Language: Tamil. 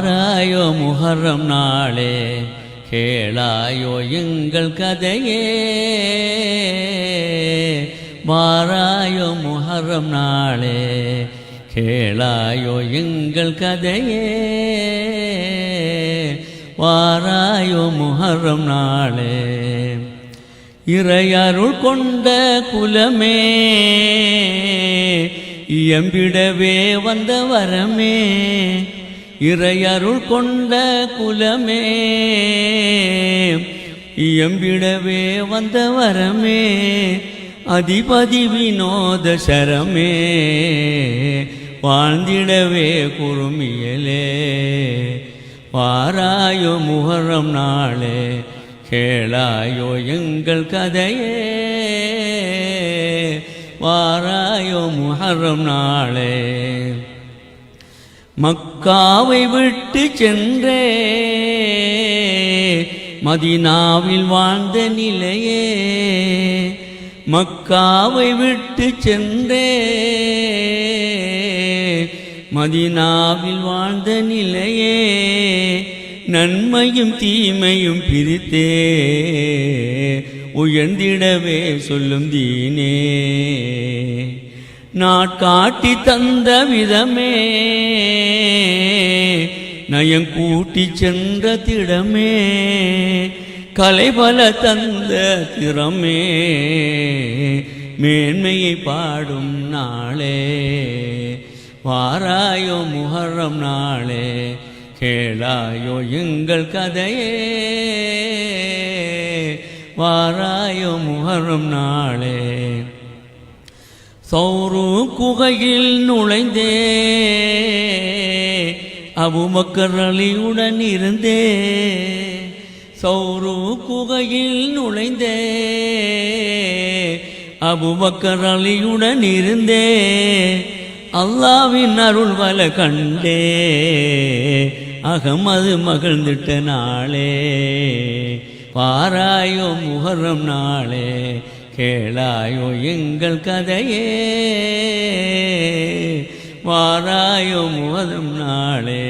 வாராயோ முஹர்ரம் நாளே கேளாயோ எங்கள் கதையே வாராயோ முஹர்ரம் நாளே கேளாயோ எங்கள் கதையே வாராயோ முஹர்ரம் நாளே இறையருள் கொண்ட குலமே இயம்பிடவே வந்த வரமே இறையருள் கொண்ட குலமே இயம்பிடவே வந்த வரமே அதிபதி வினோத சரமே வாழ்ந்திடவே குறுமியலே வாராயோ முஹர்ரம் நாளே கேளாயோ எங்கள் கதையே வாராயோ முஹர்ரம் நாளே மக்காவை விட்டு சென்றே மதீனாவில் வாழ்ந்த நிலையே மக்காவை விட்டு சென்றே மதீனாவில் வாழ்ந்த நிலையே நன்மையும் தீமையும் பிரித்தே உயர்ந்திடவே சொல்லும் தீனே நாட்காட்டி தந்த விதமே நயங்கூட்டி சென்ற திடமே கலைபல தந்த திறமே மேன்மையை பாடும் நாளே வாராயோ முஹர்ரம் நாளே கேளாயோ எங்கள் கதையே வாராயோ முஹர்ரம் நாளே சௌரு குகையில் நுழைந்தே அபூபக்கர் அலியுடன் இருந்தே சௌரு குகையில் நுழைந்தே அபூபக்கர் அலியுடன் இருந்தே அல்லாவின் அருள் வல கண்டே அகமது மகிழ்ந்திட்ட நாளே வாராயோ முஹர்ரம் நாளே கேளாயோ எங்கள் கதையே வாராயோ முஹர்ரம் நாளே